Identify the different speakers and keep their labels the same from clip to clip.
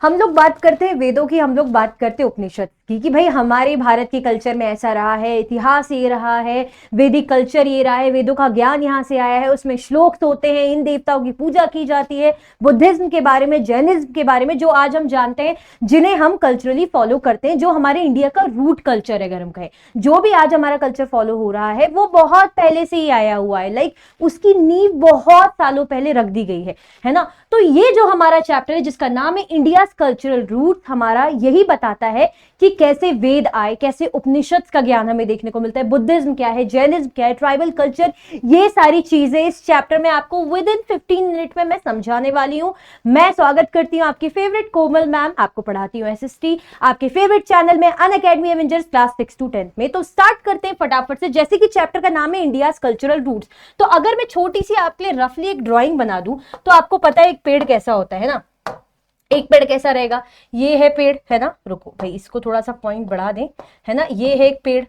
Speaker 1: हम लोग बात करते हैं वेदों की, हम लोग बात करते हैं उपनिषद की, कि भाई हमारे भारत के कल्चर में ऐसा रहा है, इतिहास ये रहा है, वैदिक कल्चर ये रहा है, वेदों का ज्ञान यहाँ से आया है, उसमें श्लोक होते हैं, इन देवताओं की पूजा की जाती है, बुद्धिज्म के बारे में, जैनिज्म के बारे में जो आज हम जानते हैं, जिन्हें हम कल्चरली फॉलो करते हैं, जो हमारे इंडिया का रूट कल्चर है अगर हम कहें, जो भी आज हमारा कल्चर फॉलो हो रहा है वो बहुत पहले से ही आया हुआ है, लाइक उसकी नींव बहुत सालों पहले रख दी गई है ना। तो ये जो हमारा चैप्टर है जिसका नाम है इंडिया कल्चरल रूट, हमारा यही बताता है कि कैसे वेद आए, कैसे उपनिषद का ज्ञान हमें देखने को मिलता है, बुद्धिज्म क्या है, जैनिज्म क्या है, ट्राइबल कल्चर, ये सारी चीजें इस चैप्टर में आपको विद इन 15 मिनट में मैं समझाने वाली हूं। मैं स्वागत करती हूं आपकी फेवरेट कोमल मैम, आपको पढ़ाती हूं एसएसटी, आपके फेवरेट चैनल में अनअकैडमी एवेंजर्स क्लास 6 to 10 में। तो स्टार्ट करते हैं फटाफट से। जैसे कि चैप्टर का नाम है इंडिया कल्चरल रूट्स, तो अगर मैं छोटी सी आपके लिए रफली एक ड्राइंग बना दूं तो आपको पता है एक पेड़ कैसा होता है ना, एक पेड़ कैसा रहेगा, ये है पेड़ है ना, रुको भाई इसको थोड़ा सा पॉइंट बढ़ा दें, है ना, ये है एक पेड़।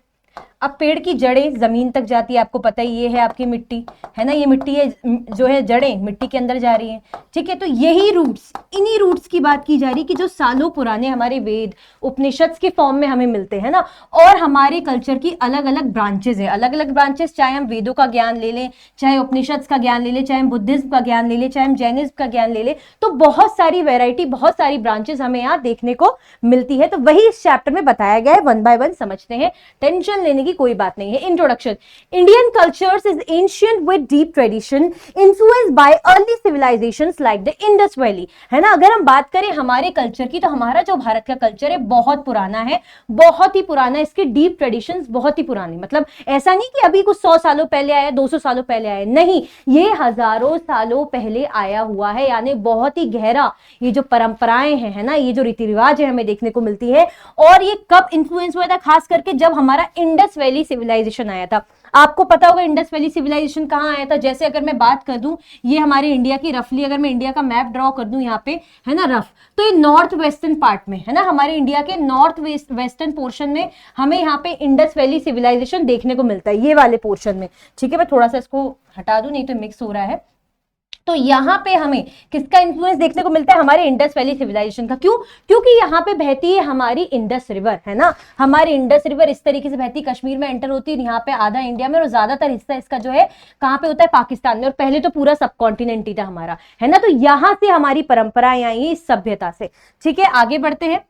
Speaker 1: अब पेड़ की जड़ें जमीन तक जाती है, आपको पता ही, ये है आपकी मिट्टी, है ना, ये मिट्टी है जो है, जड़ें मिट्टी के अंदर जा रही हैं, ठीक है। तो यही रूट्स, इन्हीं रूट्स की बात की जा रही कि जो सालों पुराने हमारे वेद उपनिषद के फॉर्म में हमें मिलते हैं ना। और हमारे कल्चर की अलग अलग ब्रांचेस है, अलग अलग ब्रांचेस, चाहे हम वेदों का ज्ञान ले लें, चाहे उपनिषद का ज्ञान ले लें, चाहे हम बुद्धिज्म का ज्ञान ले लें, चाहे हम जैनिज्म का ज्ञान ले लें, तो बहुत सारी वेराइटी, बहुत सारी ब्रांचेस हमें यहाँ देखने को मिलती है। तो वही इस चैप्टर में बताया गया है, वन बाय वन समझते हैं, टेंशन लेने की कोई बात नहीं है। Introduction. Indian cultures is ancient with deep tradition influenced by early civilisations like the Indus valley, है ना। अगर हम बात करें हमारे कल्चर की, तो हमारा जो भारत का कल्चर है बहुत पुराना है, बहुत ही पुराना, इसके डीप ट्रेडिशंस बहुत ही पुरानी, मतलब ऐसा नहीं कि अभी कुछ 100 सालों पहले आया, 200 सालों पहले आया, नहीं, ये हजारों सालों पहले आया हुआ है, यानी बहुत ही गहरा ये जो परंपराएं हैं, है ना, ये जो रीति रिवाज है हमें देखने को मिलती है। और ये कब इन्फ्लुएंस हुआ था, खास करके जब हमारा इंडस वैली सिविलाइजेशन आया था। आपको पता होगा इंडस वैली सिविलाइजेशन कहां आया था। जैसे अगर मैं बात कर दूं, ये हमारे इंडिया की रफली, अगर मैं इंडिया का मैप ड्रॉ कर दूं यहाँ पे, है ना, रफ, तो ये नॉर्थ वेस्टर्न पार्ट में, है ना, हमारे इंडिया के नॉर्थ वेस्टर्न पोर्शन में हमें यहाँ पे इंडस वैली सिविलाइजेशन देखने को मिलता है, ये वाले पोर्शन में, ठीक है। मैं थोड़ा सा इसको हटा दूं, नहीं तो मिक्स हो रहा है। तो यहाँ पे हमें किसका इन्फ्लुएंस देखने को मिलता है, हमारे इंडस वैली सिविलाइजेशन का। क्यों? क्योंकि यहाँ पे बहती है हमारी इंडस रिवर, है ना, हमारी इंडस रिवर इस तरीके से बहती, कश्मीर में एंटर होती है, यहाँ पे आधा इंडिया में, और ज्यादातर हिस्सा इसका जो है कहाँ पे होता है, पाकिस्तान में, और पहले तो पूरा सब कॉन्टिनेंट ही था हमारा, है ना। तो यहाँ से हमारी परंपराएं आई इस सभ्यता से, ठीक है। आगे बढ़ते हैं,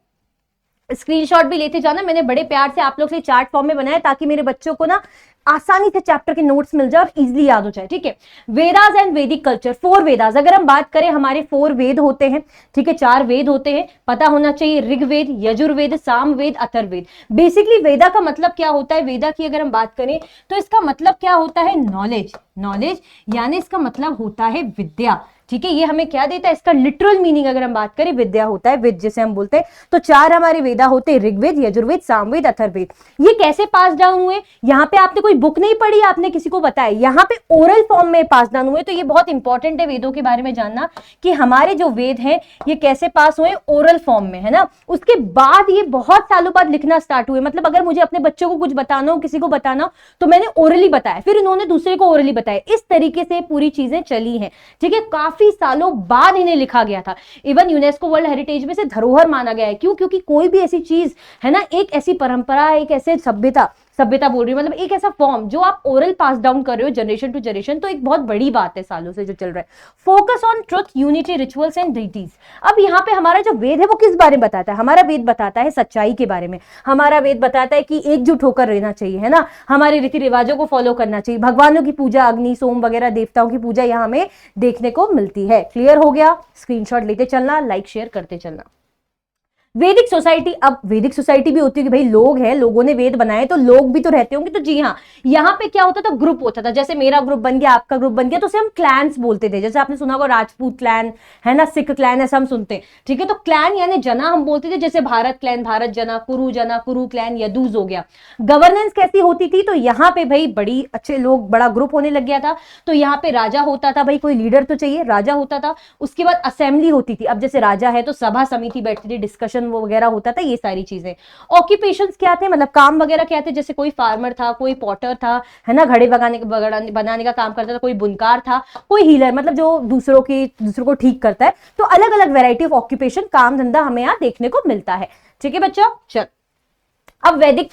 Speaker 1: स्क्रीनशॉट भी लेते जाना, मैंने बड़े प्यार से आप लोग से चार्ट फॉर्म में बनाया ताकि मेरे बच्चों को ना आसानी से चैप्टर के नोट्स मिल जाए और इजीली याद हो जाए, ठीक है। वेदास एंड वैदिक कल्चर, 4 वेदास, अगर हम बात करें हमारे 4 वेद होते हैं, ठीक है, 4 वेद होते हैं, पता होना चाहिए, ऋग्वेद, यजुर्वेद, सामवेद, अथर्ववेद। बेसिकली वेदा का मतलब क्या होता है, वेदा की अगर हम बात करें तो इसका मतलब क्या होता है, नॉलेज, नॉलेज, यानी इसका मतलब होता है विद्या, ठीक है। ये हमें क्या देता है, इसका लिटरल मीनिंग अगर हम बात करें विद्या होता है, विद जिसे हम बोलते हैं। तो 4 हमारे वेदा होते हैं, ऋग्वेद, यजुर्वेद, सामवेद, अथर्ववेद। ये कैसे पास डाउन हुए, यहाँ पे आपने कोई बुक नहीं पढ़ी, आपने किसी को बताया, यहाँ पे ओरल फॉर्म में पास डाउन हुए। तो ये बहुत इंपॉर्टेंट है वेदों के बारे में जानना कि हमारे जो वेद हैं ये कैसे पास हुए, ओरल फॉर्म में, है ना। उसके बाद ये बहुत सालों बाद लिखना स्टार्ट हुए, मतलब अगर मुझे अपने बच्चों को कुछ बताना हो, किसी को बताना हो, तो मैंने ओरली बताया, फिर उन्होंने दूसरे को ओरली बताया, इस तरीके से पूरी चीजें चली हैं, ठीक है। काफी सालों बाद इन्हें लिखा गया था। इवन यूनेस्को वर्ल्ड हेरिटेज में से धरोहर माना गया है। क्यों? क्योंकि कोई भी ऐसी चीज, है ना, एक ऐसी परंपरा, एक ऐसे सभ्यता बोल रही हूँ, मतलब एक ऐसा फॉर्म जो आप ओरल पास डाउन कर रहे हो जनरेशन टू जनरेशन, तो एक बहुत बड़ी बात है सालों से जो चल रहा है। Focus on truth, unity, rituals and deities. अब यहाँ पे हमारा जो वेद है वो किस बारे में बताता है, हमारा वेद बताता है सच्चाई के बारे में, हमारा वेद बताता है कि एकजुट होकर रहना चाहिए, है ना, हमारे रीति रिवाजों को फॉलो करना चाहिए, भगवानों की पूजा, अग्नि, सोम वगैरह देवताओं की पूजा यहाँ हमें देखने को मिलती है। क्लियर हो गया? स्क्रीनशॉट लेते चलना, लाइक शेयर करते चलना। वैदिक सोसाइटी, अब वैदिक सोसाइटी भी होती है कि भाई लोग हैं, लोगों ने वेद बनाए तो लोग भी तो रहते होंगे, तो जी हाँ, यहाँ पे क्या होता था, ग्रुप होता था। जैसे मेरा ग्रुप बन गया, आपका ग्रुप बन गया, तो उसे हम क्लैंस बोलते थे। जैसे आपने सुना होगा राजपूत क्लैन, है ना, सिख क्लैन, ऐसा हम सुनते हैं, ठीक है। तो क्लैन यानी जना हम बोलते थे, जैसे भारत क्लैन, भारत जना, कुरु क्लैन, यदूज हो गया। गवर्नेंस कैसी होती थी, तो यहाँ पे भाई बड़ी अच्छे लोग, बड़ा ग्रुप होने लग गया था, तो यहाँ पे राजा होता था, भाई कोई लीडर तो चाहिए, राजा होता था। उसके बाद असेंबली होती थी। अब जैसे राजा है तो सभा समिति बैठती थी, डिस्कशन ऑक्सीजन वो वगैरह होता था, ये सारी चीजें। ऑक्यूपेशंस क्या थे, मतलब काम वगैरह क्या थे, जैसे कोई फार्मर था, कोई पॉटर था, है ना, घड़े बनाने का काम करता था, कोई बुनकार था, कोई हीलर, मतलब जो दूसरों को ठीक करता है। तो अलग अलग वेराइटी ऑफ ऑक्यूपेशन, काम धंधा हमें यहाँ देखने को मिलता है। ठीक है बच्चा, चल। अब वैदिक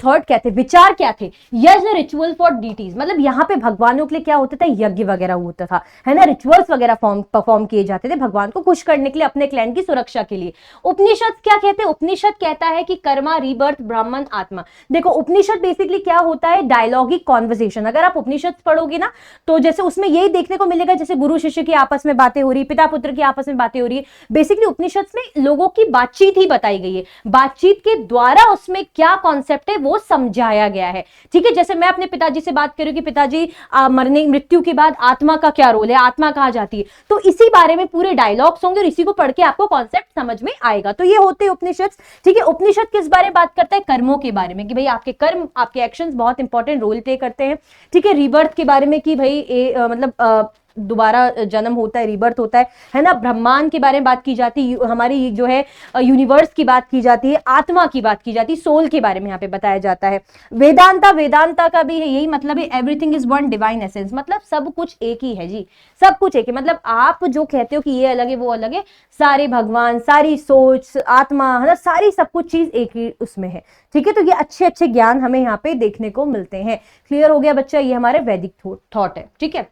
Speaker 1: थॉट क्या थे, विचार क्या थे, यज्ञ रिचुअल फॉर डीटीज, मतलब यहाँ पे भगवानों के लिए क्या होता था, यज्ञ वगैरह होता था, है ना, रिचुअल्स वगैरह परफॉर्म किए जाते थे भगवान को खुश करने के लिए, अपने क्लैन की सुरक्षा के लिए। उपनिषद क्या कहते हैं, उपनिषद कहता है कि कर्मा, रीबर्थ, ब्राह्मण, आत्मा। देखो उपनिषद बेसिकली क्या होता है, डायलॉगिक कॉन्वर्सेशन। अगर आप उपनिषद पढ़ोगे ना तो जैसे उसमें यही देखने को मिलेगा, जैसे गुरु शिष्य की आपस में बातें हो रही, पिता पुत्र की आपस में बातें हो रही है। बेसिकली उपनिषद में लोगों की बातचीत ही बताई गई है, बातचीत के द्वारा उसमें क्या कॉन्सेप्ट है वो समझाया गया है। ठीक है, जैसे मैं अपने पिताजी से बात कर रही हूँ कि पिताजी मृत्यु के बाद आत्मा का क्या रोल है, आत्मा कहाँ जाती है, तो इसी बारे में पूरे डायलॉग्स होंगे और इसी को पढ़ के आपको कॉन्सेप्ट समझ में आएगा। तो ये होते हैं उपनिषद। ठीक है, उपनिषद किस बारे में बात करता है, कर्मों के बारे में, कि भाई आपके कर्म, आपके एक्शंस बहुत इंपॉर्टेंट रोल प्ले करते हैं। ठीक है, रीबर्थ के बारे में कि भाई मतलब दोबारा जन्म होता है, रीबर्थ होता है ना। ब्रह्मांड के बारे में बात की जाती है, हमारी जो है यूनिवर्स की बात की जाती है, आत्मा की बात की जाती है, सोल के बारे में यहाँ पे बताया जाता है। वेदांता का भी है यही मतलब है, everything is one divine essence, मतलब सब कुछ एक ही है जी, सब कुछ एक है। मतलब आप जो कहते हो कि ये अलग है वो अलग है, सारे भगवान, सारी सोच, आत्मा, है ना, सारी सब कुछ चीज एक ही उसमें है। ठीक है, तो ये अच्छे अच्छे ज्ञान हमें यहाँ पे देखने को मिलते हैं। क्लियर हो गया बच्चा, ये हमारे वैदिक थॉट है। ठीक है,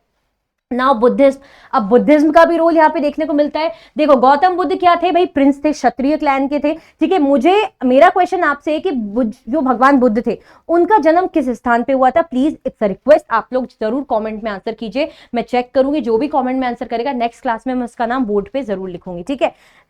Speaker 1: नाउ बुद्धिज्म। अब बुद्धिज्म का भी रोल यहाँ पे देखने को मिलता है। देखो गौतम बुद्ध क्या थे भाई, प्रिंस थे, क्षत्रिय क्लैन के थे। ठीक है, मेरा क्वेश्चन आपसे है कि जो भगवान बुद्ध थे उनका जन्म किस स्थान पे हुआ था। प्लीज इट्स अ रिक्वेस्ट, आप लोग जरूर कमेंट में आंसर कीजिए, मैं चेक करूंगी, जो भी कमेंट में आंसर करेगा नेक्स्ट क्लास में मैं उसका नाम बोर्ड पे जरूर लिखूंगी। ठीक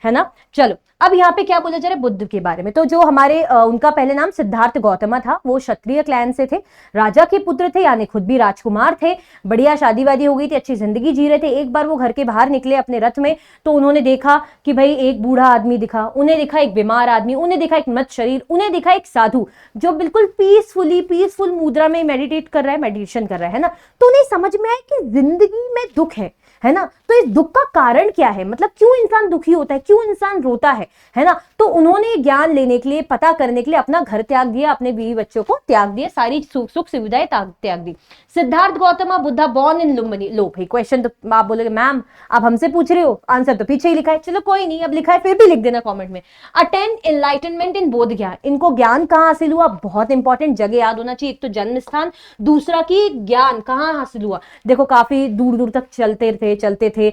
Speaker 1: है ना। चलो अब यहाँ पे क्या बोला जा रहा है बुद्ध के बारे में, तो जो हमारे उनका पहले नाम सिद्धार्थ गौतम था, वो क्षत्रिय क्लैन से थे, राजा के पुत्र थे, यानी खुद भी राजकुमार थे, बढ़िया शादी वादी हो गई थी, अच्छी जिंदगी जी रहे थे। एक बार वो घर के बाहर निकले अपने रथ में, तो उन्होंने देखा कि भाई एक बूढ़ा आदमी दिखा, उन्हें दिखा एक बीमार आदमी, उन्हें दिखा एक मृत शरीर, उन्हें दिखा एक साधु जो बिल्कुल पीसफुल मुद्रा में मेडिटेट कर रहा है, मेडिटेशन कर रहा है ना। तो उन्हें समझ में आया कि जिंदगी में दुख है ना, तो इस दुख का कारण क्या है, मतलब क्यों इंसान दुखी होता है, क्यों इंसान रोता है ना। तो उन्होंने ज्ञान लेने के लिए, पता करने के लिए अपना घर त्याग दिया, अपने बीवी बच्चों को त्याग दिया, सारी सुख सुविधाएं त्याग दी। Siddharth Gautam Buddha born in Lumbini. लो भाई क्वेश्चन तो आप बोलोगे मैम आप हमसे पूछ रहे हो, आंसर तो पीछे ही लिखा है। चलो कोई नहीं, अब लिखा है फिर भी लिख देना कमेंट में। अटेंड एनलाइटनमेंट इन बोध ज्ञान। इनको ज्ञान कहां हासिल हुआ, बहुत इंपॉर्टेंट जगह याद होना चाहिए, एक तो जन्म स्थान, दूसरा की ज्ञान कहां हासिल हुआ। देखो काफी दूर दूर तक चलते थे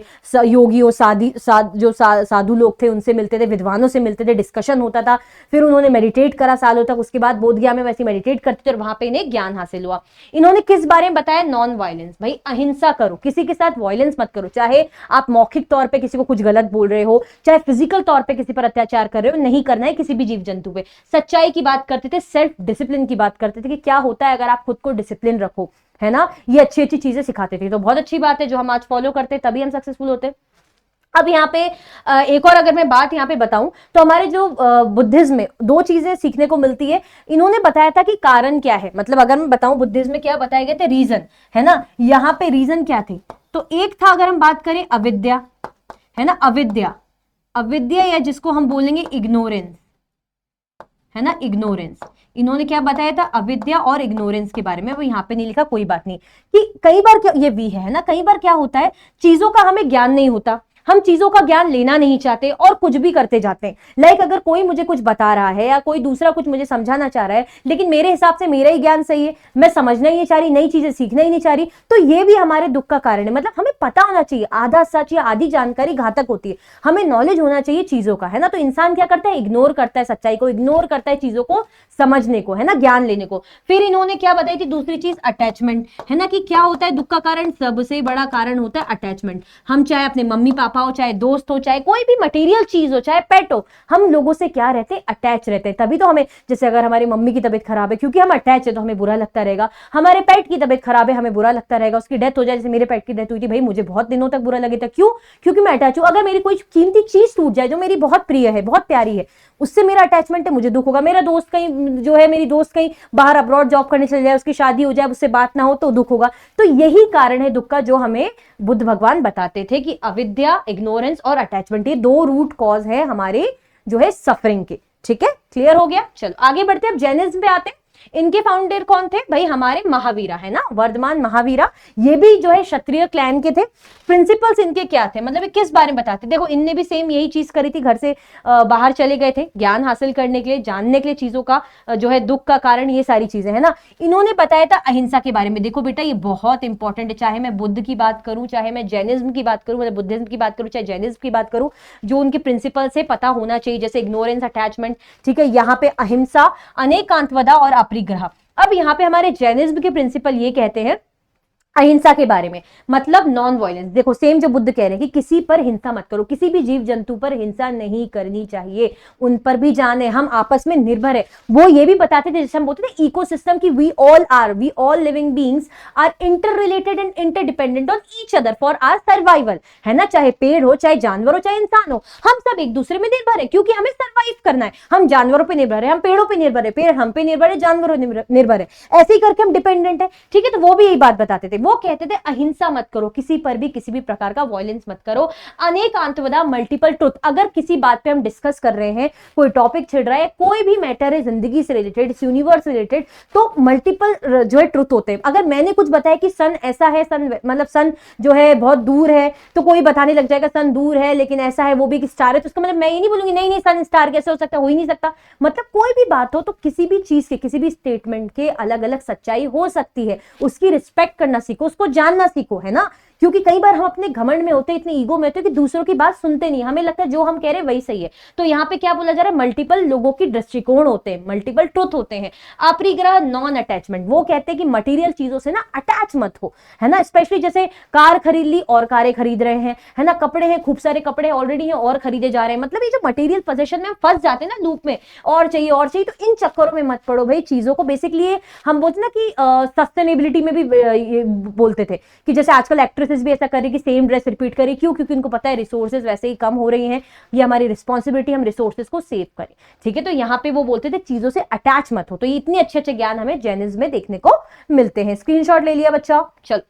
Speaker 1: योगियों, साधु लोग थे उनसे मिलते थे, विद्वानों से मिलते थे, डिस्कशन होता था, फिर उन्होंने मेडिटेट करा सालों तक, उसके बाद बोध गया में वैसे मेडिटेट करते थे और वहां पे इन्हें ज्ञान हासिल हुआ। इन्होंने किस बारे में बताया, नॉन वायलेंस, भाई अहिंसा करो, किसी के साथ वायलेंस मत करो, चाहे आप मौखिक तौर पे किसी को कुछ गलत बोल रहे हो, चाहे फिजिकल तौर पे किसी पर अत्याचार कर रहे हो, नहीं करना है किसी भी जीव जंतु पे। सच्चाई की बात करते थे, सेल्फ डिसिप्लिन की बात करते थे कि क्या होता है अगर आप खुद को डिसिप्लिन रखो, है ना, ये अच्छी अच्छी चीजें सिखाते थे। तो बहुत अच्छी बात है जो हम आज फॉलो करते हैं, तभी हम सक्सेसफुल होते हैं। अब यहाँ पे एक और अगर मैं बात यहाँ पे बताऊं तो हमारे जो बुद्धिज्म में दो चीजें सीखने को मिलती है। इन्होंने बताया था कि कारण क्या है, मतलब अगर मैं बताऊं बुद्धिज्म में क्या बताए गए थे, रीजन, है ना, यहाँ पे रीजन क्या थे, तो एक था अगर हम बात करें अविद्या, है ना, अविद्या या जिसको हम बोलेंगे इग्नोरेंस, है ना, इग्नोरेंस। इन्होंने क्या बताया था, अविद्या और इग्नोरेंस के बारे में। वो यहाँ पे नहीं लिखा, कोई बात नहीं, कि कई बार क्या ये भी है ना, कई बार क्या होता है चीजों का हमें ज्ञान नहीं होता, हम चीजों का ज्ञान लेना नहीं चाहते और कुछ भी करते जाते हैं। लाइक अगर कोई मुझे कुछ बता रहा है या कोई दूसरा कुछ मुझे समझाना चाह रहा है, लेकिन मेरे हिसाब से मेरा ही ज्ञान सही है, मैं समझना ही नहीं चाह रही, नई चीजें सीखना ही नहीं चाह रही, तो ये भी हमारे दुख का कारण है। मतलब हमें पता होना चाहिए, आधा सच या आधी जानकारी घातक होती है, हमें नॉलेज होना चाहिए चीजों का, है ना। तो इंसान क्या करता है, इग्नोर करता है सच्चाई को, इग्नोर करता है चीजों को समझने को, है ना, ज्ञान लेने को। फिर इन्होंने क्या बताई थी दूसरी चीज, अटैचमेंट, है ना, कि क्या होता है दुख का कारण, सबसे बड़ा कारण होता है अटैचमेंट। हम चाहे अपने मम्मी पापा हो, चाहे दोस्त हो, चाहे कोई भी मटेरियल चीज हो, चाहे पेट हो, हम लोगों से क्या रहते हैं, अटैच रहते हैं। तभी तो हमें, जैसे अगर हमारी मम्मी की तबीयत खराब है, क्योंकि हम अटैच है तो हमें बुरा लगता रहेगा। हमारे पेट की तबीयत खराब है, हमें बुरा लगता रहेगा। उसकी डेथ हो जाए, जैसे मेरे पेट की डेथ हुई थी, भाई मुझे बहुत दिनों तक बुरा लगे था। क्यों? क्योंकि मैं अटैच हूं। अगर मेरी कोई कीमती चीज टूट जाए जो मेरी बहुत प्रिय है, बहुत प्यारी है, उससे मेरा अटैचमेंट है, मुझे दुख होगा। मेरा दोस्त कहीं जो है, मेरी दोस्त कहीं बाहर अब्रॉड जॉब करने चले जाए, उसकी शादी हो जाए, उससे बात ना हो तो दुख होगा। तो यही कारण है दुख का, जो हमें बुद्ध भगवान बताते थे कि अविद्या, इग्नोरेंस और अटैचमेंट, ये दो रूट कॉज है हमारे जो है सफरिंग की। ठीक है, क्लियर हो गया। चलो आगे बढ़ते हैं, अब जैनिज्म पे आते हैं। इनके फाउंडर कौन थे भाई? हमारे महावीरा है ना, वर्धमान महावीरा। ये भी जो है क्षत्रिय क्लैन के थे। प्रिंसिपल्स इनके क्या थे, मतलब किस बारे में बताते? देखो इनने भी सेम यही चीज करी थी, घर से बाहर चले गए थे ज्ञान हासिल करने के लिए, जानने के लिए चीजों का जो है दुख का कारण, ये सारी चीजें है ना। इन्होंने बताया था अहिंसा के बारे में। देखो बेटा ये बहुत इंपॉर्टेंट है, चाहे मैं बुद्ध की बात करूं, चाहे मैं जैनिज्म की बात करूं, मतलब बुद्धिज्म की बात करूं, चाहे जैनिज्म की बात करूं, जो उनके प्रिंसिपल्स है पता होना चाहिए, जैसे इग्नोरेंस, अटैचमेंट। ठीक है, यहाँ पे अहिंसा, अनेकांतवदा और अपरिग्रह। अब यहाँ पे हमारे जैनिज्म के प्रिंसिपल ये कहते हैं अहिंसा के बारे में, मतलब नॉन वायलेंस। देखो सेम जो बुद्ध कह रहे हैं कि किसी पर हिंसा मत करो, किसी भी जीव जंतु पर हिंसा नहीं करनी चाहिए, उन पर भी जान है, हम आपस में निर्भर है। वो ये भी बताते थे, जैसे हम बोलते थे इकोसिस्टम की we all living beings are inter related and interdependent on each other for our survival, है ना। चाहे पेड़ हो, चाहे जानवर हो, चाहे इंसान हो, हम सब एक दूसरे में निर्भर है, क्योंकि हमें सर्वाइव करना है। हम जानवरों पर निर्भर है, हम पेड़ों पर निर्भर है, पेड़ हम पे निर्भर है, जानवरों निर्भर है, ऐसे ही करके हम डिपेंडेंट है। ठीक है, तो वो भी यही बात बताते थे। वो कहते थे अहिंसा मत करो, किसी पर भी किसी भी प्रकार का वायलेंस मत करो। अनेकांतवदा, मल्टीपल ट्रुथ। अगर किसी बात पे हम डिस्कस कर रहे हैं, कोई टॉपिक छिड़ रहा है, कोई भी मैटर है जिंदगी से रिलेटेड, यूनिवर्स से रिलेटेड, तो मल्टीपल जो है ट्रुथ होते हैं। अगर मैंने कुछ बताया कि सन ऐसा है, सन मतलब सन जो है बहुत दूर है, तो कोई बताने लग जाएगा सन दूर है लेकिन ऐसा है, वो भी स्टार है, तो उसका मतलब मैं ये नहीं बोलूंगी नहीं नहीं सन स्टार कैसे हो सकता, हो ही नहीं सकता। मतलब कोई भी बात हो तो किसी भी चीज के, किसी भी स्टेटमेंट के अलग अलग सच्चाई हो सकती है, उसकी रिस्पेक्ट करना सीखो, उसको जानना सीखो, है ना। क्योंकि कई बार हम अपने घमंड में होते, इतने ईगो में होते कि दूसरों की बात सुनते नहीं, हमें लगता है जो हम कह रहे हैं वही सही है। तो यहाँ पे क्या बोला जा रहा है, मल्टीपल लोगों की दृष्टिकोण होते हैं, मल्टीपल ट्रुथ होते हैं। अपरिग्रह, नॉन अटैचमेंट। वो कहते हैं कि मटेरियल चीजों से ना अटैच मत हो, है ना। स्पेशली जैसे कार खरीद ली और कारें खरीद रहे हैं, है ना, कपड़े हैं, खूब सारे कपड़े ऑलरेडी हैं और खरीदे जा रहे हैं। मतलब ये जो मटेरियल पोजेशन में हम फंस जाते हैं ना लूप में, और चाहिए और चाहिए, तो इन चक्करों में मत पड़ो भाई। चीजों को बेसिकली हम बोलते ना कि सस्टेनेबिलिटी में भी ये बोलते थे कि जैसे आजकल एक्ट्रेसेस भी ऐसा कर रही कि सेम ड्रेस रिपीट करें, क्यों? क्योंकि उनको पता है रिसोर्सेज वैसे ही कम हो रही हैं, ये हमारी रिस्पॉन्सिबिलिटी, हम रिसोर्सेज को सेव करें। ठीक है, तो यहाँ पे वो बोलते थे चीजों से अटैच मत हो। तो ये इतने अच्छे अच्छे ज्ञान हमें जैनिज्म में देखने को मिलते हैं। स्क्रीनशॉट ले लिया बच्चा, चल।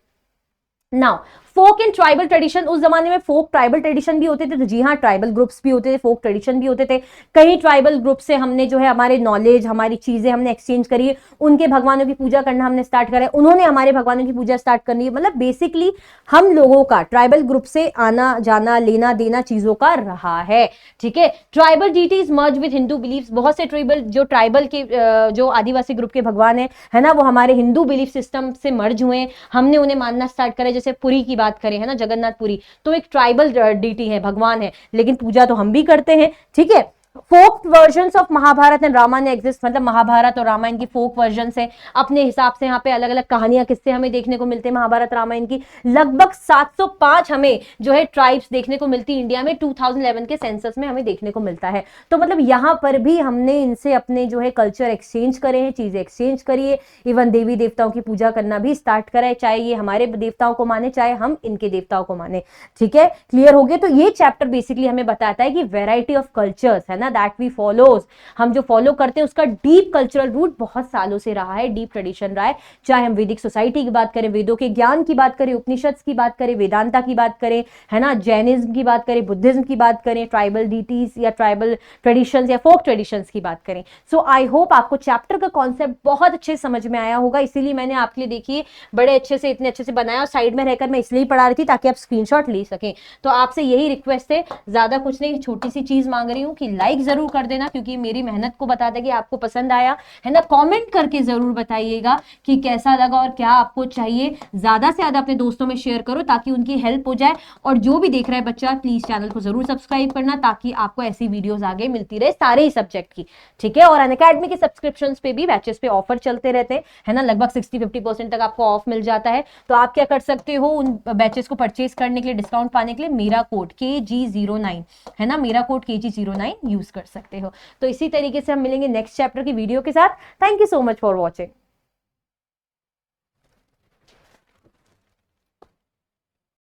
Speaker 1: Now folk and tribal tradition. उस जमाने में फोक ट्राइबल ट्रेडिशन भी होते थे, तो जी हाँ ट्राइबल ग्रुप्स भी होते थे, फोक ट्रेडिशन भी होते थे। कई ट्राइबल ग्रुप से हमने जो है हमारे नॉलेज, हमारी चीजें हमने एक्सचेंज करी है, उनके भगवानों की पूजा करना हमने स्टार्ट करा है, उन्होंने हमारे भगवानों की पूजा स्टार्ट करनी है। मतलब बेसिकली हम लोगों का ट्राइबल ग्रुप से आना जाना, लेना देना चीजों का रहा है। ठीक है, tribal deities merge with Hindu beliefs. बहुत से ट्राइबल के जो आदिवासी ग्रुप के भगवान है ना, वो हमारे हिंदू बिलीफ सिस्टम से मर्ज हुए, हमने उन्हें मानना स्टार्ट करा। जैसे पुरी की बात करें, है ना, जगन्नाथपुरी तो एक ट्राइबल डीटी है, भगवान है, लेकिन पूजा तो हम भी करते हैं। ठीक है, folk versions of Mahabharat and Ramayan exist. मतलब महाभारत और रामायण की फोक वर्जन है, अपने हिसाब से यहाँ पे अलग अलग कहानियां, किस्से हमें देखने को मिलते हैं महाभारत रामायण की। लगभग 705 हमें जो है ट्राइब्स देखने को मिलती है इंडिया में, 2011 के सेंसस में हमें देखने को मिलता है। तो मतलब यहाँ पर भी हमने इनसे अपने जो है कल्चर एक्सचेंज करे हैं, चीजें एक्सचेंज करिए। इवन देवी देवताओं की पूजा करना भी स्टार्ट करा है, चाहे ये हमारे देवताओं को माने, चाहे हम इनके देवताओं को माने। ठीक है, क्लियर हो गया। तो ये चैप्टर बेसिकली हमें बताता है कि वेराइटी ऑफ कल्चर्स, है ना, दैट वी फॉलोज, हम जो फॉलो करते हैं उसका डीप कल्चरल रूट बहुत सालों से रहा है, डीप ट्रेडिशन रहा है। चाहे हम वैदिक सोसाइटी की बात करें, वेदों के ज्ञान की बात करें, उपनिषद की बात करें, वेदांता की बात करें, है ना, जैनिज्म की बात करें, बुद्धिज्म की बात करें, ट्राइबल डीटीज या ट्राइबल ट्रेडिशंस या फोक ट्रेडिशंस की बात करें। सो आई होप आपको चैप्टर का कॉन्सेप्ट बहुत अच्छे समझ में आया होगा, इसीलिए मैंने आपके लिए देखिए बड़े अच्छे से, इतने अच्छे से बनाया, और साइड में रहकर मैं इसलिए पढ़ा रही थी ताकि आप स्क्रीनशॉट ले सकें। तो आपसे यही रिक्वेस्ट है, ज्यादा कुछ नहीं, छोटी सी चीज मांग रही हूँ कि लाइक जरूर कर देना, क्योंकि मेरी मेहनत को बता दे कि आपको पसंद आया, है ना। कमेंट करके जरूर बताइएगा कि कैसा लगा और क्या आपको चाहिए। ज्यादा से ज्यादा अपने दोस्तों में शेयर करो ताकि उनकी हेल्प हो जाए। और जो भी देख रहा है बच्चा, प्लीज चैनल को जरूर सब्सक्राइब करना, ताकि आपको ऐसी वीडियोस आगे मिलती रहे सारे ही सब्जेक्ट की। ठीक है, और अनअकैडमी के सब्सक्रिप्शन पे भी बैचेस पे ऑफर चलते रहते हैं, है ना, लगभग 60-50% तक आपको ऑफ मिल जाता है। तो आप क्या कर सकते हो, उन बैचेस को परचेज करने के लिए, डिस्काउंट पाने के लिए मेरा कोड KG09, है ना, मेरा कोड KG09 यूज कर सकते हो। तो इसी तरीके से हम मिलेंगे नेक्स्ट चैप्टर की वीडियो के साथ। Thank you so much for watching.